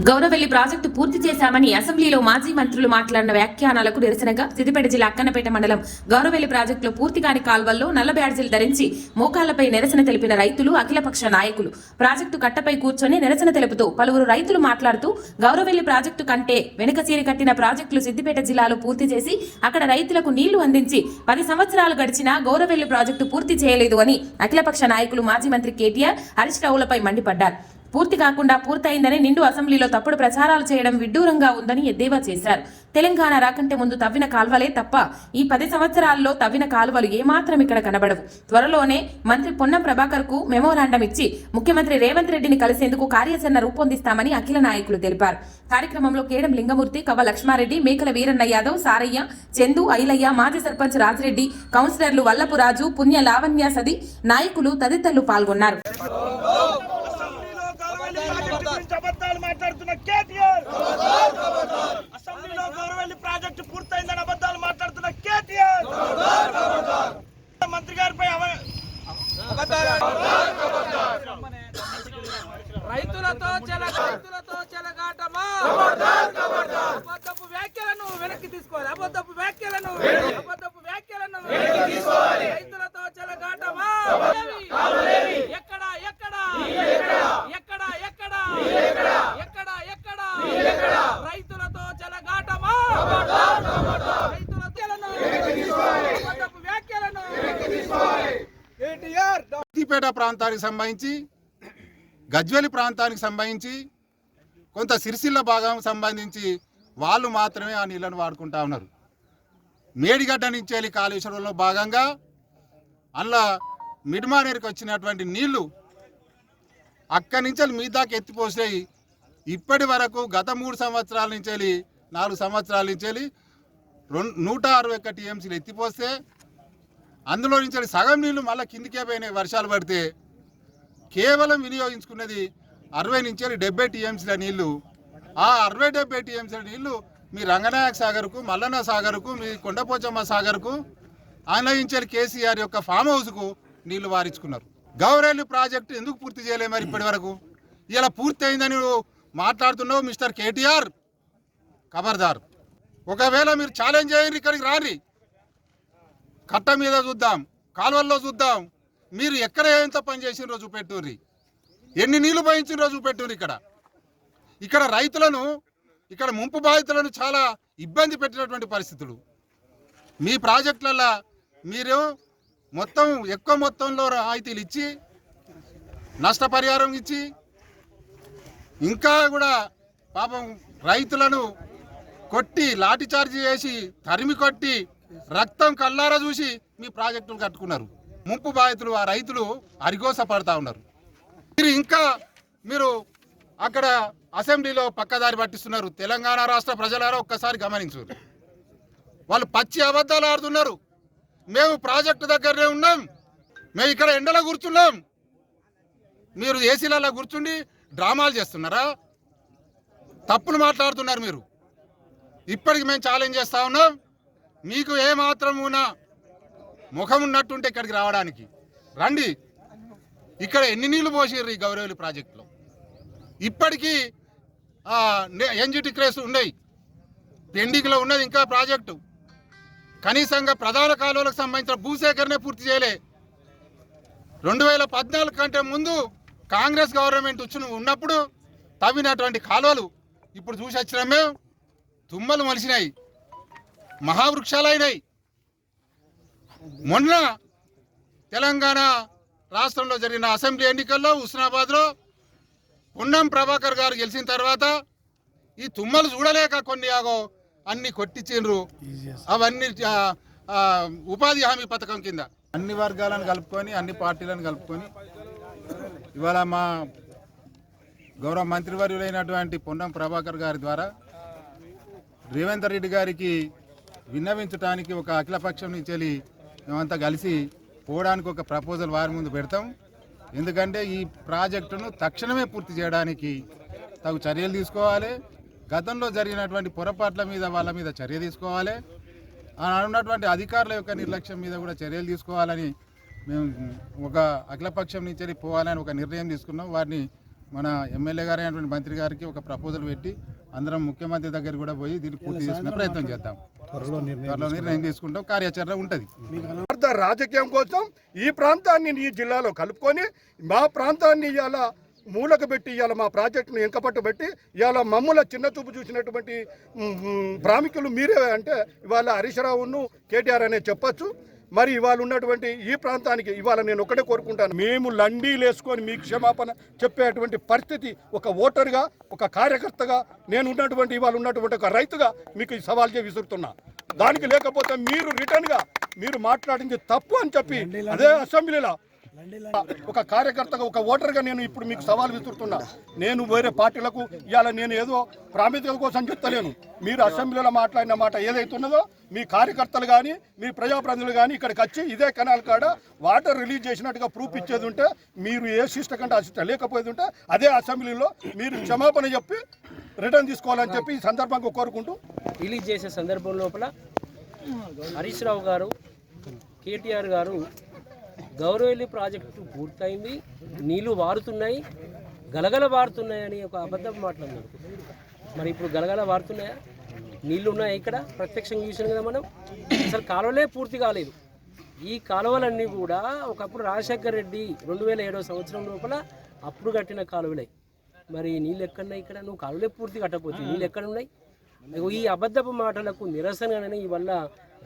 Gouravelli project పూర్తి చేశామని అసెంబ్లీలో మాజీ మంత్రులు మాట్లాడిన వ్యాఖ్యానాలకు నిరసనగా సిద్దిపేట జిల్లా అక్కన్నపేట మండలం గౌరవెల్లి ప్రాజెక్టులో పూర్తి కాని కాల్వల్లో నల్ల బ్యాడ్జీలు ధరించి మోకాళ్లపై నిరసన తెలిపిన రైతులు అఖిలపక్ష నాయకులు ప్రాజెక్టు కట్టపై కూర్చొని నిరసన తెలుపుతూ పలువురు రైతులు మాట్లాడుతూ గౌరవెల్లి ప్రాజెక్టు కంటే వెనుకచీరి కట్టిన ప్రాజెక్టులు సిద్దిపేట జిల్లాలో పూర్తి చేసి అక్కడ రైతులకు నీళ్లు అందించి 10 సంవత్సరాలు గడిచినా గౌరవెల్లి ప్రాజెక్టు పూర్తి చేయలేదు అని అఖిలపక్ష నాయకులు మాజీ మంత్రి కేటీఆర్ హరీష్ రావులపై మండిపడ్డారు. పూర్తి కాకుండా పూర్తయిందని నిండు అసెంబ్లీలో తప్పుడు ప్రచారాలు చేయడం విడ్డూరంగా ఉందని ఎద్దేవా చేశారు. తెలంగాణ రాకంటే ముందు తవ్విన కాల్వలే తప్ప ఈ 10 సంవత్సరాల్లో తవ్విన కాలువలు ఏమాత్రం ఇక్కడ కనబడవు. త్వరలోనే మంత్రి పొన్నం ప్రభాకర్ కు మెమోరాండం ఇచ్చి ముఖ్యమంత్రి రేవంత్ రెడ్డిని కలిసేందుకు కార్యాచరణ రూపొందిస్తామని అఖిల నాయకులు తెలిపారు. కార్యక్రమంలో కేడం లింగమూర్తి, కవ్వ లక్ష్మారెడ్డి, మేకల వీరన్న యాదవ్, సారయ్య, చందు, ఐలయ్య, మాజీ సర్పంచ్ రాజిరెడ్డి, కౌన్సిలర్లు వల్లపు రాజు, పుణ్య లావణ్య సది, నాయకులు తదితరులు పాల్గొన్నారు. అబద్ధాలు మాట్లాడుతున్న కేటీఆర్, అసెంబ్లీలో గౌరవెల్లి ప్రాజెక్టు పూర్తయిందని అబద్ధాలు మాట్లాడుతున్న కేటీఆర్, మంత్రి గారిపై రైతులతో చెలగాటమా, అబద్ధపు వ్యాఖ్యలను వెనక్కి తీసుకోవాలి. అబద్ధపు వ్యాఖ్యలను రైతులతో చెలగాటమా, ఎక్కడ రైతులతో చెలగాటమా, అబద్ధపు వ్యాఖ్యలను సిద్దిపేట ప్రాంతానికి సంబంధించి, గజ్వేలి ప్రాంతానికి సంబంధించి, కొంత సిరిసిల్ల భాగం సంబంధించి వాళ్ళు మాత్రమే ఆ నీళ్లను వాడుకుంటా ఉన్నారు. మేడిగడ్డ నుంచి వెళ్ళి కాళేశ్వరంలో భాగంగా అందులో మిడ్మానేరుకి వచ్చినటువంటి నీళ్లు అక్కడి నుంచి వెళ్ళి మీ దాకా ఎత్తిపోసాయి. ఇప్పటి వరకు గత 3 సంవత్సరాల నుంచి వెళ్ళి 4 సంవత్సరాల నుంచి వెళ్ళి 161 టీఎంసీలు ఎత్తిపోస్తే అందులో నుంచి సగం నీళ్లు మళ్ళీ కిందికే పోయినాయి. వర్షాలు పడితే కేవలం వినియోగించుకున్నది 60 నుంచి 70 టీఎంసీల నీళ్లు. ఆ 60-70 టీఎంసీల నీళ్లు మీ రంగనాయక సాగర్కు, మల్లన్న సాగర్కు, మీ కొండపోచమ్మ సాగర్కు, ఆన్లయించారు కేసీఆర్ యొక్క ఫామ్ హౌస్కు నీళ్లు వారించుకున్నారు. గౌరవెల్లి ప్రాజెక్టు ఎందుకు పూర్తి చేయలేదు మరి ఇప్పటి వరకు? ఇలా పూర్తి అయిందని మాట్లాడుతున్నావు మిస్టర్ కేటీఆర్. ఖబర్దార్, ఒకవేళ మీరు ఛాలెంజ్ చేయండి, ఇక్కడికి రాని, కట్ట మీద చూద్దాం, కాలువల్లో చూద్దాం, మీరు ఎక్కడ ఎంత పని చేసిన రోజు చూపెట్టుర్రి, ఎన్ని నీళ్లు పోయించిన రోజు చూపెట్టుర్రి. ఇక్కడ రైతులను, ఇక్కడ ముంపు బాధితులను చాలా ఇబ్బంది పెట్టినటువంటి పరిస్థితులు. మీ ప్రాజెక్టులలో మీరు మొత్తం ఎక్కువ మొత్తంలో రాయితీలు ఇచ్చి, నష్టపరిహారం ఇచ్చి, ఇంకా కూడా పాపం రైతులను కొట్టి లాఠీచార్జ్ చేసి తరిమి కొట్టి రక్తం కల్లారా చూసి మీ ప్రాజెక్టులు కట్టుకున్నారు. ముంపు బాధితులు ఆ రైతులు అరిగోస పడతా ఉన్నారు. మీరు అక్కడ అసెంబ్లీలో పక్కదారి పట్టిస్తున్నారు. తెలంగాణ రాష్ట్ర ప్రజలారా ఒక్కసారి గమనించు, వాళ్ళు పచ్చి అబద్ధాలు ఆడుతున్నారు. మేము ప్రాజెక్టు దగ్గరనే ఉన్నాం, మేము ఇక్కడ ఎండలో కూర్చున్నాం, మీరు ఏసీలలో కూర్చుండి డ్రామాలు చేస్తున్నారా? తప్పులు మాట్లాడుతున్నారు మీరు. ఇప్పటికి మేము ఛాలెంజ్ చేస్తా ఉన్నాం, మీకు ఏమాత్రం ముఖం ఉన్నట్టుంటే ఇక్కడికి రావడానికి రండి. ఇక్కడ ఎన్ని నీళ్లు పోసిర్రు ఈ గౌరవెల్లి ప్రాజెక్టులో? ఇప్పటికీ ఎన్జిటి క్రేస్ ఉన్నాయి, పెండింగ్లో ఉన్నది ఇంకా ప్రాజెక్టు. కనీసంగా ప్రధాన కాలువలకు సంబంధించిన భూసేకరణే పూర్తి చేయలే. 2014 కంటే ముందు కాంగ్రెస్ గవర్నమెంట్ ఉన్నప్పుడు తవ్వినటువంటి కాలువలు ఇప్పుడు చూసి వచ్చినా మేము తుమ్మలు మలిసినాయి, మహావృక్షాలైనాయి. మొన్న తెలంగాణ రాష్ట్రంలో జరిగిన అసెంబ్లీ ఎన్నికల్లో హుస్నాబాద్లో పొన్నం ప్రభాకర్ గారు గెలిచిన తర్వాత ఈ తుమ్మలు చూడలేక కొన్ని అన్ని కొట్టించిండ్రు. అవన్నీ ఉపాధి హామీ పథకం కింద అన్ని వర్గాలను కలుపుకొని, అన్ని పార్టీలను కలుపుకొని ఇవాళ మా గౌరవ మంత్రివర్యులైనటువంటి పొన్నం ప్రభాకర్ గారి ద్వారా రేవంత్ రెడ్డి గారికి విన్నవించడానికి ఒక అఖిలపక్షం నుంచి వెళ్ళి మేమంతా కలిసి పోవడానికి ఒక ప్రపోజల్ వారి ముందు పెడతాం. ఎందుకంటే ఈ ప్రాజెక్టును తక్షణమే పూర్తి చేయడానికి తగు చర్యలు తీసుకోవాలి. గతంలో జరిగినటువంటి పొరపాట్ల మీద వాళ్ళ మీద చర్య తీసుకోవాలి. ఉన్నటువంటి అధికారుల యొక్క నిర్లక్ష్యం మీద కూడా చర్యలు తీసుకోవాలని మేము ఒక అఖిలపక్షం నుంచి పోవాలని ఒక నిర్ణయం తీసుకున్నాం. వారిని మన ఎమ్మెల్యే గారు అయినటువంటి మంత్రి గారికి ఒక ప్రపోజల్ పెట్టి అందరం ముఖ్యమంత్రి దగ్గర కూడా పోయి దీన్ని పూర్తి చేసుకునే ప్రయత్నం చేద్దాం. త్వరలో నిర్ణయం తీసుకుంటాం, కార్యాచరణ ఉంటుంది. రాజకీయం కోసం ఈ ప్రాంతాన్ని ఈ జిల్లాలో కలుపుకొని మా ప్రాంతాన్ని ఇవాళ మూలకు పెట్టి ఇవాళ మా ప్రాజెక్టును ఎంకపట్టు పెట్టి ఇవాళ మమ్మల్ని చిన్న చూపు చూసినటువంటి ప్రాముఖ్యులు మీరే అంటే ఇవాళ హరీష్ రావును కేటీఆర్ అనే చెప్పొచ్చు. మరి ఇవాళ ఉన్నటువంటి ఈ ప్రాంతానికి ఇవాళ నేను ఒకటే కోరుకుంటాను, మేము లండీలు వేసుకొని మీకు క్షమాపణ చెప్పేటువంటి పరిస్థితి ఒక ఓటర్గా, ఒక కార్యకర్తగా, నేను ఉన్నటువంటి ఇవాళ ఉన్నటువంటి ఒక రైతుగా మీకు ఈ సవాల్ విసురుతున్నా. దానికి లేకపోతే మీరు రిటర్న్గా మీరు మాట్లాడింది తప్పు అని చెప్పి అదే అసెంబ్లీలో ఒక కార్యకర్తగా, ఒక ఓటర్గా నేను ఇప్పుడు మీకు సవాల్ విసురుతున్నా. నేను వేరే పార్టీలకు ఇవాళ నేను ఏదో ప్రాముఖ్యత కోసం చెప్తలేను. మీరు అసెంబ్లీలో మాట్లాడిన మాట ఏదైతే ఉన్నదో మీ కార్యకర్తలు కానీ మీ ప్రజాప్రతినిధులు కానీ ఇక్కడికి వచ్చి ఇదే కెనాల్ కాడ వాటర్ రిలీజ్ చేసినట్టుగా ప్రూఫ్ ఇచ్చేది ఉంటే, మీరు ఏ సిస్టం కంటే అసిస్ట లేకపోయేది ఉంటే అదే అసెంబ్లీలో మీరు క్షమాపణ చెప్పి రిటర్న్ తీసుకోవాలని చెప్పి ఈ సందర్భంగా కోరుకుంటూ రిలీజ్ చేసే సందర్భం లోపల హరీష్ రావు గారు, కేటీఆర్ గారు గౌరవెల్లి ప్రాజెక్టు పూర్తయింది, నీళ్లు వారుతున్నాయి, గలగల వారుతున్నాయని ఒక అబద్ధం మాట్లాడినారు. మరి ఇప్పుడు గలగల వారుతున్నాయా? నీళ్లు ఉన్నాయి ఇక్కడ, ప్రత్యక్షంగా చూసాం కదా మనం. అసలు కాలువలే పూర్తి కాలేదు. ఈ కాలువలన్నీ కూడా ఒకప్పుడు రాజశేఖర్ రెడ్డి 2007 సంవత్సరం లోపల అప్పుడు కట్టిన కాలువలే. మరి నీళ్ళు ఎక్కడున్నాయి ఇక్కడ? నువ్వు కాలువలే పూర్తి కట్టకపోతే నీళ్ళు ఎక్కడున్నాయి? ఈ అబద్ధపు మాటలకు నిరసనగానే ఇవల్ల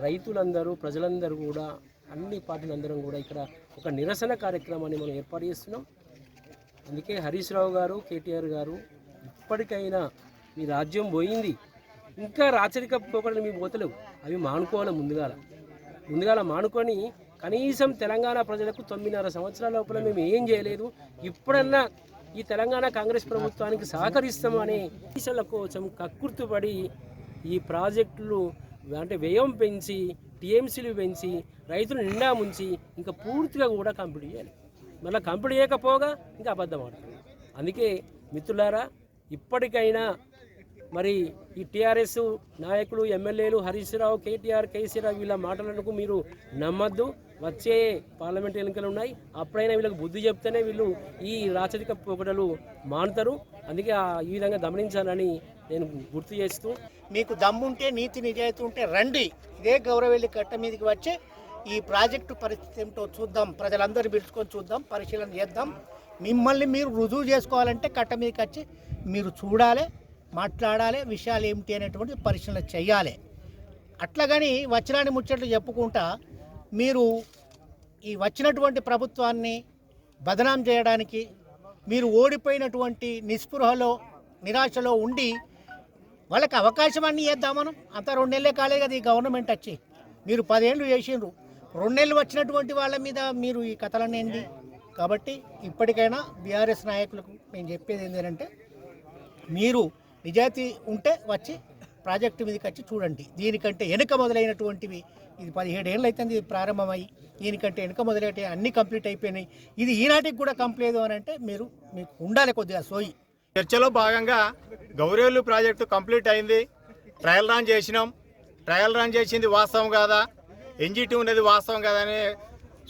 రైతులందరూ, ప్రజలందరూ కూడా, అన్ని పార్టీలందరం కూడా ఇక్కడ ఒక నిరసన కార్యక్రమాన్ని మనం ఏర్పాటు చేస్తున్నాం. అందుకే హరీష్ రావు గారు, కేటీఆర్ గారు, ఇప్పటికైనా మీ రాజ్యం పోయింది, ఇంకా రాచరిక పోకడలు మీ పోతలేవు, అవి మానుకోవాలి. ముందుగాల మానుకొని కనీసం తెలంగాణ ప్రజలకు 9.5 సంవత్సరాల లోపల మేము ఏం చేయలేదు, ఇప్పుడన్నా ఈ తెలంగాణ కాంగ్రెస్ ప్రభుత్వానికి సహకరిస్తామని దేశాల కోసం కక్కుర్తుపడి ఈ ప్రాజెక్టులు అంటే వ్యయం పెంచి, టీఎంసీలు పెంచి, రైతులు నిండా ముంచి ఇంకా పూర్తిగా కూడా కంప్లీట్ చేయాలి. మళ్ళీ కంప్లీట్ చేయకపోగా ఇంకా అబద్ధం ఆడుతుంది. అందుకే మిత్రులారా, ఇప్పటికైనా మరి ఈ టీఆర్ఎస్ నాయకులు, ఎమ్మెల్యేలు హరీష్ రావు, కేటీఆర్, కేసీఆర్ వీళ్ళ మాటలకు మీరు నమ్మద్దు. వచ్చే పార్లమెంట్ ఎన్నికలు ఉన్నాయి, అప్పుడైనా వీళ్ళకి బుద్ధి చెప్తేనే వీళ్ళు ఈ రాచరిక పోకడలు మానుతారు. అందుకే ఈ విధంగా గమనించాలని నేను గుర్తు చేస్తూ, మీకు దమ్ముంటే, నీతి నిజాయితీ ఉంటే రండి, ఇదే గౌరవెల్లి కట్ట మీదకి వచ్చి ఈ ప్రాజెక్టు పరిస్థితి ఏమిటో చూద్దాం, ప్రజలందరూ పిలుచుకొని చూద్దాం, పరిశీలన చేద్దాం. మిమ్మల్ని మీరు రుజువు చేసుకోవాలంటే కట్ట మీదకి వచ్చి మీరు చూడాలి, మాట్లాడాలి, విషయాలు ఏమిటి అనేటువంటి పరిశీలన చేయాలి. అట్లాగని వచ్చినాని ముచ్చట్లు చెప్పుకుంటా మీరు ఈ వచ్చినటువంటి ప్రభుత్వాన్ని బదనాం చేయడానికి, మీరు ఓడిపోయినటువంటి నిస్పృహలో, నిరాశలో ఉండి వాళ్ళకి అవకాశం అన్నీ చేద్దాం మనం. అంతా 2 నెలలే కాలే కదా ఈ గవర్నమెంట్ వచ్చి, మీరు 10 ఏళ్ళు చేసిండ్రు. 2 నెలలు వచ్చినటువంటి వాళ్ళ మీద మీరు ఈ కథలన్నీ ఏంటి? కాబట్టి ఇప్పటికైనా బీఆర్ఎస్ నాయకులకు నేను చెప్పేది ఏంటంటే, మీరు నిజాయితీ ఉంటే వచ్చి ప్రాజెక్టు మీదకి వచ్చి చూడండి. దీనికంటే వెనుక మొదలైనటువంటివి, ఇది 17 ఏళ్ళు అవుతుంది ప్రారంభమై, దీనికంటే వెనుక మొదలైతే అన్నీ కంప్లీట్ అయిపోయినాయి. ఇది ఈనాటికి కూడా కంప్లీట్ అని అంటే మీకు ఉండాలి కొద్దిగా సోయి. చర్చలో భాగంగా గౌరవెల్లి ప్రాజెక్టు కంప్లీట్ అయింది, ట్రయల్ రన్ చేసినాం. ట్రయల్ రన్ చేసింది వాస్తవం కాదా, ఎన్జిటి ఉన్నది వాస్తవం కాదా అని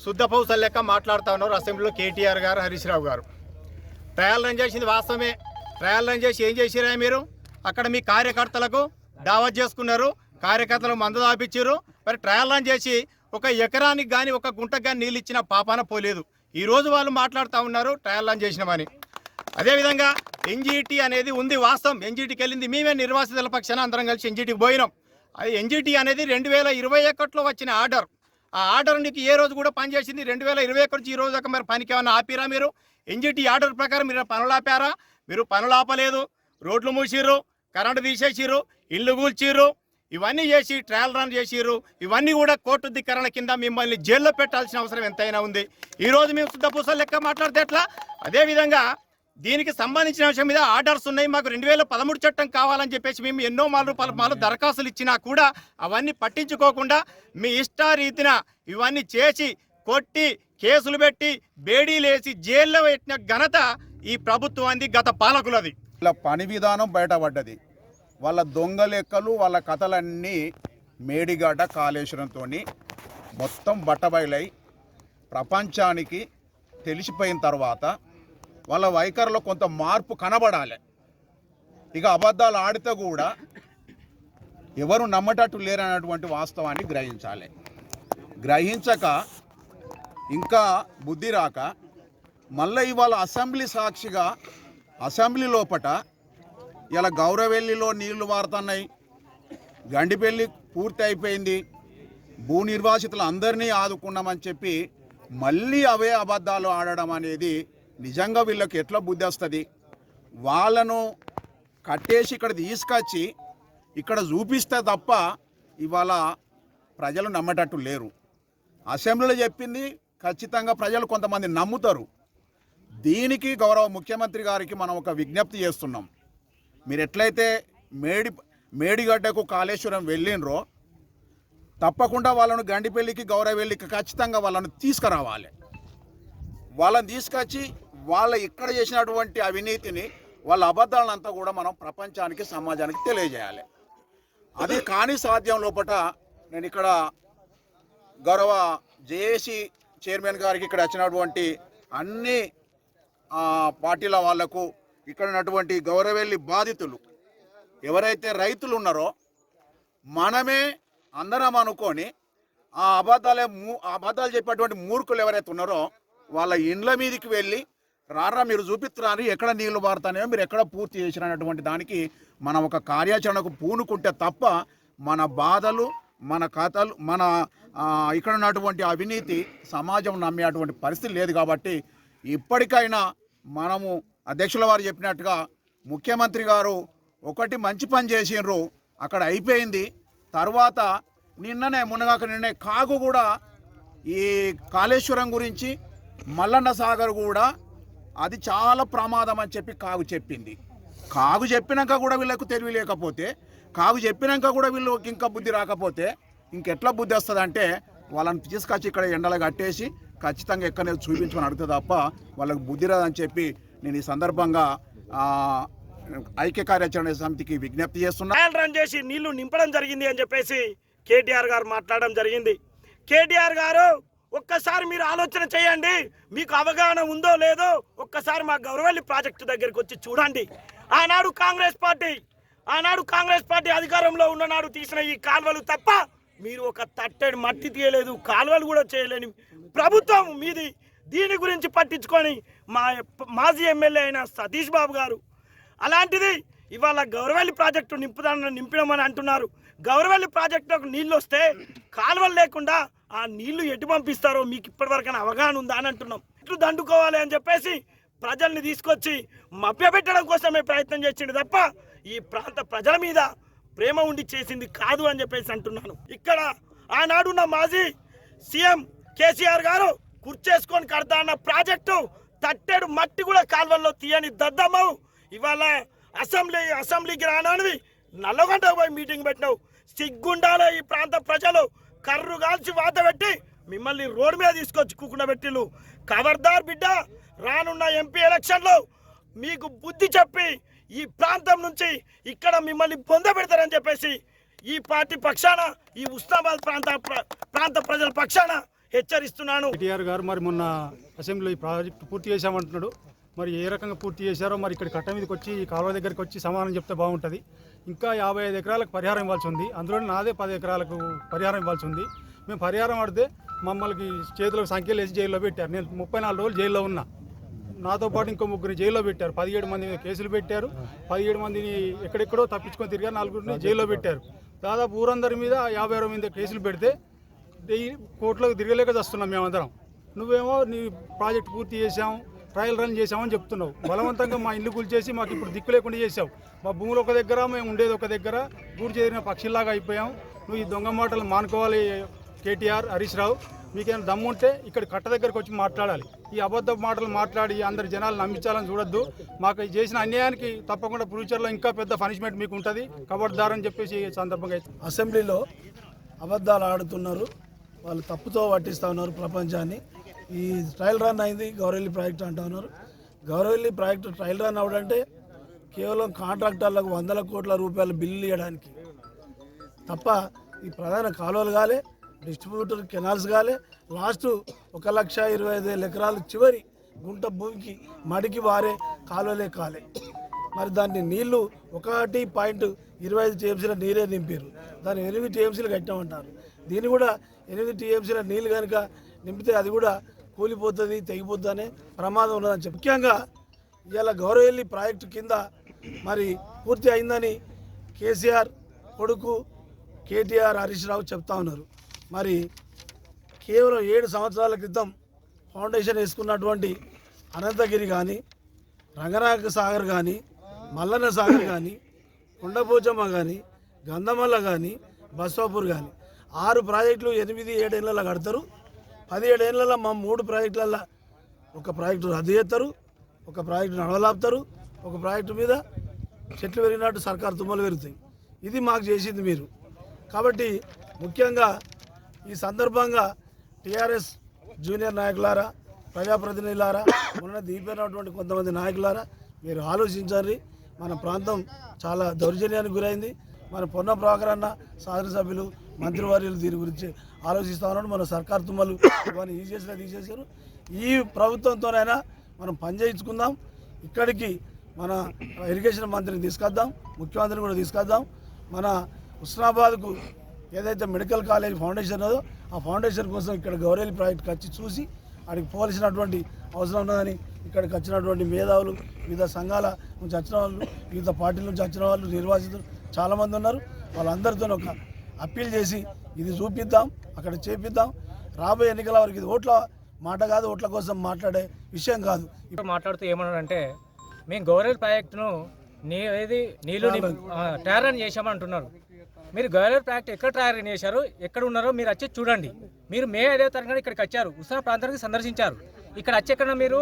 శుద్ధపౌసలు లెక్క మాట్లాడుతూ ఉన్నారు అసెంబ్లీలో కేటీఆర్ గారు, హరీష్ రావు గారు. ట్రయల్ రన్ చేసింది వాస్తవమే. ట్రయల్ రన్ చేసి ఏం చేసిరా మీరు? అక్కడ మీ కార్యకర్తలకు దావత్ చేసుకున్నారు, కార్యకర్తలకు మందు దాపించారు. మరి ట్రయల్ రన్ చేసి 1 ఎకరానికి కానీ 1 గుంటకు కానీ నీళ్ళు ఇచ్చిన పాపాన పోలేదు. ఈరోజు వాళ్ళు మాట్లాడుతూ ఉన్నారు ట్రయల్ రన్ చేసినామని. అదేవిధంగా ఎన్జిటి అనేది ఉంది వాస్తవం. ఎన్జిటికి వెళ్ళింది మేమే, నిర్వాసితుల పక్షాన అందరం కలిసి ఎన్జిటికి పోయినాం. అది ఎన్జిటి అనేది 2021లో వచ్చిన ఆర్డర్. ఆ ఆర్డర్ నీకు ఏ రోజు కూడా పనిచేసింది? 2021 నుంచి ఈ రోజు దాకా మరి పనికి ఏమన్నా ఆపిరా మీరు? ఎన్జిటి ఆర్డర్ ప్రకారం మీరు పనులు ఆపారా? మీరు పనులు ఆపలేదు. రోడ్లు మూసిర్రు, కరెంటు తీసేసిర్రు, ఇల్లు కూల్చిర్రు, ఇవన్నీ చేసి ట్రయల్ రన్ చేసిర్రు. ఇవన్నీ కూడా కోర్టు ధిక్కరణ కింద మిమ్మల్ని జైల్లో పెట్టాల్సిన అవసరం ఎంతైనా ఉంది. ఈరోజు మేము శుద్ధపూసలు లెక్క మాట్లాడితే ఎట్లా? అదేవిధంగా దీనికి సంబంధించిన విషయం మీద ఆర్డర్స్ ఉన్నాయి. మాకు 2013 చట్టం కావాలని చెప్పేసి మేము ఎన్నో మాలు దరఖాస్తులు ఇచ్చినా కూడా అవన్నీ పట్టించుకోకుండా మీ ఇష్టారీతిన ఇవన్నీ చేసి కొట్టి కేసులు పెట్టి బేడీలేసి జైల్లో పెట్టిన ఘనత ఈ ప్రభుత్వానికి, గత పాలకులది. వాళ్ళ పని విధానం బయటపడ్డది. వాళ్ళ దొంగ లెక్కలు, వాళ్ళ కథలన్నీ మేడిగడ్డ కాళేశ్వరంతో మొత్తం బట్టబయలై ప్రపంచానికి తెలిసిపోయిన తర్వాత వాళ్ళ వైఖరిలో కొంత మార్పు కనబడాలి. ఇక అబద్ధాలు ఆడితే కూడా ఎవరు నమ్మటట్టు లేరన్నటువంటి వాస్తవాన్ని గ్రహించాలి. గ్రహించక ఇంకా బుద్ధి రాక మళ్ళీ ఇవాళ అసెంబ్లీ సాక్షిగా అసెంబ్లీ లోపట ఇలా గౌరవెల్లిలో నీళ్లు వారుతున్నాయి, గండిపల్లి పూర్తి అయిపోయింది, భూ నిర్వాసితులు అందరినీ ఆదుకున్నామని చెప్పి మళ్ళీ అవే అబద్ధాలు ఆడడం అనేది నిజంగా వీళ్ళకి ఎట్లా బుద్ధి వస్తుంది? వాళ్ళను కట్టేసి ఇక్కడ తీసుకొచ్చి ఇక్కడ చూపిస్తే తప్ప ఇవాళ ప్రజలు నమ్మేటట్టు లేరు. అసెంబ్లీలో చెప్పింది ఖచ్చితంగా ప్రజలు కొంతమంది నమ్ముతారు. దీనికి గౌరవ ముఖ్యమంత్రి గారికి మనం ఒక విజ్ఞప్తి చేస్తున్నాం. మీరు ఎట్లయితే మేడిగడ్డకు కాళేశ్వరం వెళ్ళినరో తప్పకుండా వాళ్ళను గండిపల్లికి గౌరవెల్లికి ఖచ్చితంగా వాళ్ళను తీసుకురావాలి. వాళ్ళని తీసుకొచ్చి వాళ్ళ ఇక్కడ చేసినటువంటి అవినీతిని వాళ్ళ అబద్ధాలంతా కూడా మనం ప్రపంచానికి సమాజానికి తెలియజేయాలి. అది కానీ సాధ్యం లోపట నేను ఇక్కడ గౌరవ జేఏసీ చైర్మన్ గారికి ఇక్కడ వచ్చినటువంటి అన్ని పార్టీల వాళ్లకు ఇక్కడ ఉన్నటువంటి గౌరవెల్లి బాధితులు ఎవరైతే రైతులు ఉన్నారో మనమే అందరం అనుకొని ఆ అబద్ధాలు చెప్పేటువంటి మూర్ఖులు ఎవరైతే ఉన్నారో వాళ్ళ ఇండ్ల మీదకి వెళ్ళి రారా మీరు చూపిస్తున్నారు ఎక్కడ నీళ్లు పారుతానో మీరు ఎక్కడ పూర్తి చేసినటువంటి దానికి మనం ఒక కార్యాచరణకు పూనుకుంటే తప్ప మన బాధలు మన కథలు మన ఇక్కడ ఉన్నటువంటి అవినీతి సమాజం నమ్మేటువంటి పరిస్థితి లేదు. కాబట్టి ఇప్పటికైనా మనము అధ్యక్షుల వారు చెప్పినట్టుగా ముఖ్యమంత్రి గారు ఒకటి మంచి పని చేసినారు, అక్కడ అయిపోయింది. తర్వాత నిన్ననే కాగు కూడా ఈ కాళేశ్వరం గురించి మల్లన్న సాగర్ కూడా అది చాలా ప్రమాదం అని చెప్పి కాగు చెప్పింది. కాగు చెప్పినాక కూడా వీళ్ళకు తెలివి లేకపోతే, కాగు చెప్పినాక కూడా వీళ్ళకి ఇంకా బుద్ధి రాకపోతే ఇంకెట్లా బుద్ధి వస్తుంది అంటే వాళ్ళని తీసుకొచ్చి ఇక్కడ ఎండలు కట్టేసి ఖచ్చితంగా ఎక్కడనే చూపించమని అడుగుతుంది తప్ప వాళ్ళకు బుద్ధి రాదని చెప్పి నేను ఈ సందర్భంగా ఐక్య కార్యాచరణ సమితికి విజ్ఞప్తి చేస్తున్నా. ట్రయల్ రన్ చేసి నీళ్లు నింపడం జరిగింది అని చెప్పేసి కేటీఆర్ గారు మాట్లాడడం జరిగింది. కేటీఆర్ గారు ఒక్కసారి మీరు ఆలోచన చేయండి, మీకు అవగాహన ఉందో లేదో ఒక్కసారి మా గౌరవెల్లి ప్రాజెక్టు దగ్గరికి వచ్చి చూడండి. ఆనాడు కాంగ్రెస్ పార్టీ అధికారంలో ఉన్ననాడు తీసిన ఈ కాలువలు తప్ప మీరు ఒక తట్టెడు మట్టి తీయలేదు, కాలువలు కూడా చేయలేని ప్రభుత్వం మీది. దీని గురించి పట్టించుకొని మాజీ ఎమ్మెల్యే అయిన సతీష్ బాబు గారు అలాంటిది ఇవాళ గౌరవెల్లి ప్రాజెక్టు నింపినామని అంటున్నారు. గౌరవెల్లి ప్రాజెక్టులకు నీళ్ళు వస్తే కాలువలు లేకుండా ఆ నీళ్లు ఎటు పంపిస్తారో మీకు ఇప్పటివరకైనా అవగాహన ఉందా అని అంటున్నాం. ఇట్లు దండుకోవాలి అని చెప్పేసి ప్రజల్ని తీసుకొచ్చి మభ్యపెట్టడం కోసమే ప్రయత్నం చేసింది తప్ప ఈ ప్రాంత ప్రజల మీద ప్రేమ ఉండి చేసింది కాదు అని చెప్పేసి అంటున్నాను. ఇక్కడ ఆనాడున్న మాజీ సీఎం కేసీఆర్ గారు కుర్చేసుకొని కడతా అన్న ప్రాజెక్టు తట్టెడు మట్టి కూడా కాలువల్లో తీయని దద్దమ్మవు ఇవాళ అసెంబ్లీకి రానవి నల్లగొండ పోయి మీటింగ్ పెట్టినావు. సిగ్గుండాలే ఈ ప్రాంత ప్రజలు కర్రు కాల్చి వాత పెట్టి మిమ్మల్ని రోడ్డు మీద తీసుకొచ్చి కూకుండబెట్టిలు. ఖబర్దార్ బిడ్డ, రానున్న ఎంపీ ఎలక్షన్లో మీకు బుద్ధి చెప్పి ఈ ప్రాంతం నుంచి ఇక్కడ మిమ్మల్ని పొందబెడతారని చెప్పేసి ఈ పార్టీ పక్షాన ఈ ఉస్మానాబాద్ ప్రాంత ప్రజల పక్షాన హెచ్చరిస్తున్నాను. కేటీఆర్ గారు మరి మొన్న అసెంబ్లీ ప్రాజెక్టు పూర్తి చేశామంటున్నాడు. మరి ఏ రకంగా పూర్తి చేశారో మరి ఇక్కడ కట్ట మీదకి వచ్చి ఈ కాలువ దగ్గరికి వచ్చి సమాధానం చెప్తే బాగుంటుంది. ఇంకా 55 ఎకరాలకు పరిహారం ఇవ్వాల్సి ఉంది, అందులో నాదే 10 ఎకరాలకు పరిహారం ఇవ్వాల్సి ఉంది. మేము పరిహారం అడితే మమ్మల్ని చేతులకు సంఖ్యలు వేసి జైల్లో పెట్టారు. నేను 34 రోజులు జైల్లో ఉన్నా, నాతో పాటు ఇంకో 3 జైల్లో పెట్టారు. 17 మంది మీద కేసులు పెట్టారు. 17 మందిని ఎక్కడెక్కడో తప్పించుకొని తిరిగారు, 4 జైల్లో పెట్టారు. దాదాపు ఊరందరి మీద 56 మంది కేసులు పెడితే కోర్టులకు తిరగలేక వస్తున్నాం మేమందరం. నువ్వేమో నీ ప్రాజెక్ట్ పూర్తి చేసాము, ట్రయల్ రన్ చేసామని చెప్తున్నావు. బలవంతంగా మా ఇల్లు కూల్చేసి మాకు ఇప్పుడు దిక్కు లేకుండా చేసావు. మా భూములు ఒక దగ్గర, మేము ఉండేది ఒక దగ్గర, గూడు చేరిన పక్షిలాగా అయిపోయాం. నువ్వు ఈ దొంగ మాటలు మానుకోవాలి కేటీఆర్, హరీష్ రావు. మీకేమైనా దమ్ము ఉంటే ఇక్కడ కట్ట దగ్గరకు వచ్చి మాట్లాడాలి. ఈ అబద్ధ మాటలు మాట్లాడి అందరి జనాలు నమ్మించాలని చూడొద్దు. మాకు చేసిన అన్యాయానికి తప్పకుండా ఫ్యూచర్లో ఇంకా పెద్ద పనిష్మెంట్ మీకు ఉంటుంది. కబడ్దారని చెప్పేసి ఈ సందర్భంగా అసెంబ్లీలో అబద్ధాలు ఆడుతున్నారు, వాళ్ళు తప్పుతో పట్టిస్తూ ఉన్నారు ప్రపంచాన్ని. ఈ ట్రయల్ రన్ అయింది గౌరవెల్లి ప్రాజెక్టు అంటూ ఉన్నారు. గౌరవెల్లి ప్రాజెక్టు ట్రయల్ రన్ అవడంటే కేవలం కాంట్రాక్టర్లకు 100 కోట్ల రూపాయల బిల్లులు ఇవ్వడానికి తప్ప ఈ ప్రధాన కాలువలు కాలే, డిస్ట్రిబ్యూటర్ కెనాల్స్ కాలే. లాస్ట్ 1,25,000 ఎకరాలు చివరి గుంట భూమికి మడికి వారే కాలువలే కాలే. మరి దాన్ని నీళ్లు 1.25 టీఎంసీల నీరే నింపారు, దాన్ని 8 టీఎంసీలు కట్టామంటారు. దీన్ని కూడా 8 టీఎంసీల నీళ్ళు కనుక నింపితే అది కూడా కూలిపోతుంది, తెగిపోతుంది అనే ప్రమాదం ఉన్నదని చెప్పి ముఖ్యంగా ఇవాళ గౌరవెల్లి ప్రాజెక్టు కింద మరి పూర్తి అయిందని కేసీఆర్ కొడుకు కేటీఆర్ హరీష్ రావు చెప్తా ఉన్నారు. మరి కేవలం 7 సంవత్సరాల క్రితం ఫౌండేషన్ వేసుకున్నటువంటి అనంతగిరి కానీ, రంగనాయక సాగర్ కానీ, మల్లన్న సాగర్ కానీ, కొండపోచమ్మ కానీ, గంధమల్ల కానీ, బస్వాపూర్ కానీ 6 ప్రాజెక్టులు 8-7 ఏళ్ళలో కడతారు. 17 ఏళ్ళలో మా 3 ప్రాజెక్టులలో ఒక ప్రాజెక్టు రద్దు చేస్తారు, ఒక ప్రాజెక్టు నడవలాపుతారు, ఒక ప్రాజెక్టు మీద చెట్లు పెరిగినట్టు సర్కారు తుమ్మలు పెరుగుతాయి. ఇది మాకు చేసింది మీరు. కాబట్టి ముఖ్యంగా ఈ సందర్భంగా టీఆర్ఎస్ జూనియర్ నాయకులారా, ప్రజాప్రతినిధులారా, మొన్న దిగిపోయినటువంటి కొంతమంది నాయకులారా మీరు ఆలోచించాలి. మన ప్రాంతం చాలా దౌర్జన్యానికి గురైంది. మన పొన్న ప్రభాకరన్న శాసనసభ్యులు మంత్రివర్యులు దీని గురించి ఆలోచిస్తూ ఉన్నాడు. మన సర్కారు తుమ్మలు ఇవన్నీ తీసేశారు. ఈ ప్రభుత్వంతోనైనా మనం పనిచేయించుకుందాం. ఇక్కడికి మన ఇరిగేషన్ మంత్రిని తీసుకొద్దాం, ముఖ్యమంత్రిని కూడా తీసుకొద్దాం. మన హుస్నాబాద్కు ఏదైతే మెడికల్ కాలేజ్ ఫౌండేషన్ ఉన్నదో ఆ ఫౌండేషన్ కోసం ఇక్కడ గౌరవెల్లి ప్రాజెక్టుకి వచ్చి చూసి అక్కడికి పోవాల్సినటువంటి అవసరం ఉన్నదని ఇక్కడికి వచ్చినటువంటి మేధావులు, వివిధ సంఘాల నుంచి వచ్చిన వాళ్ళు, వివిధ పార్టీల నుంచి వచ్చిన వాళ్ళు, నిర్వాసితులు చాలామంది ఉన్నారు. వాళ్ళందరితో ఒక అప్పీల్ చేసి ఇది చూపిద్దాం, అక్కడ చేపిద్దాం. రాబోయే ఎన్నికల వరకు ఇది ఓట్ల మాట కాదు, ఓట్ల కోసం మాట్లాడే విషయం కాదు. ఇప్పుడు మాట్లాడుతూ ఏమన్నారంటే మేము గౌరవెల్లి ప్రాజెక్టును నీళ్లు ట్రయల్ చేశామంటున్నారు. మీరు గౌరవెల్లి ప్రాజెక్ట్ ఎక్కడ ట్రయల్ చేశారు, ఎక్కడ ఉన్నారో మీరు వచ్చి చూడండి. మీరు మే 5వ తారీఖున ఇక్కడికి వచ్చారు, ఉస్మాన ప్రాంతానికి సందర్శించారు. ఇక్కడ వచ్చి ఎక్కడ మీరు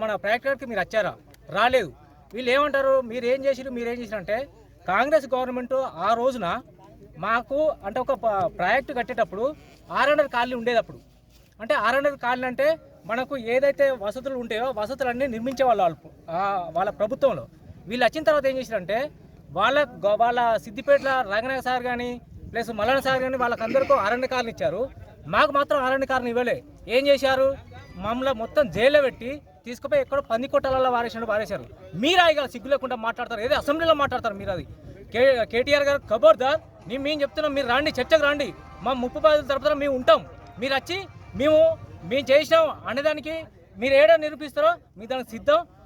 మన ప్రాజెక్టుకి మీరు వచ్చారా? రాలేదు. వీళ్ళు ఏమంటారు, మీరు ఏం చేసిరంటే కాంగ్రెస్ గవర్నమెంట్ ఆ రోజున మాకు అంటే ఒక ప్రాజెక్టు కట్టేటప్పుడు 600 కాలనీ ఉండేది. అప్పుడు అంటే 600 కాలనీ అంటే మనకు ఏదైతే వసతులు ఉంటాయో వసతులన్నీ నిర్మించేవాళ్ళు వాళ్ళ ప్రభుత్వంలో. వీళ్ళు వచ్చిన తర్వాత ఏం చేశారంటే వాళ్ళ సిద్దిపేటలో రంగనాయక సాగర్ కానీ ప్లస్ మల్లన్న సాగర్ కానీ వాళ్ళకందరికీ 600 కాలనీ ఇచ్చారు. మాకు మాత్రం 600 కాలనీ ఇవ్వలే. ఏం చేశారు, మమ్మల్ని మొత్తం జైల్లో పెట్టి తీసుకుపోయి ఎక్కడో పందికొట్టాలలో వారేశారు. మీరు ఆగల సిగ్గు లేకుండా మాట్లాడతారు, ఏదో అసెంబ్లీలో మాట్లాడతారు మీరు. అది కేటీఆర్ గారు ఖబర్దార్, మేము చెప్తున్నాం, మీరు రండి, చర్చకు రండి. మా ముప్పు బాధలు తరపున మేము ఉంటాం. మీరు వచ్చి మేము చేసినాం అనేదానికి మీరు ఏడా నిరూపిస్తారో మీ దానికి సిద్ధం.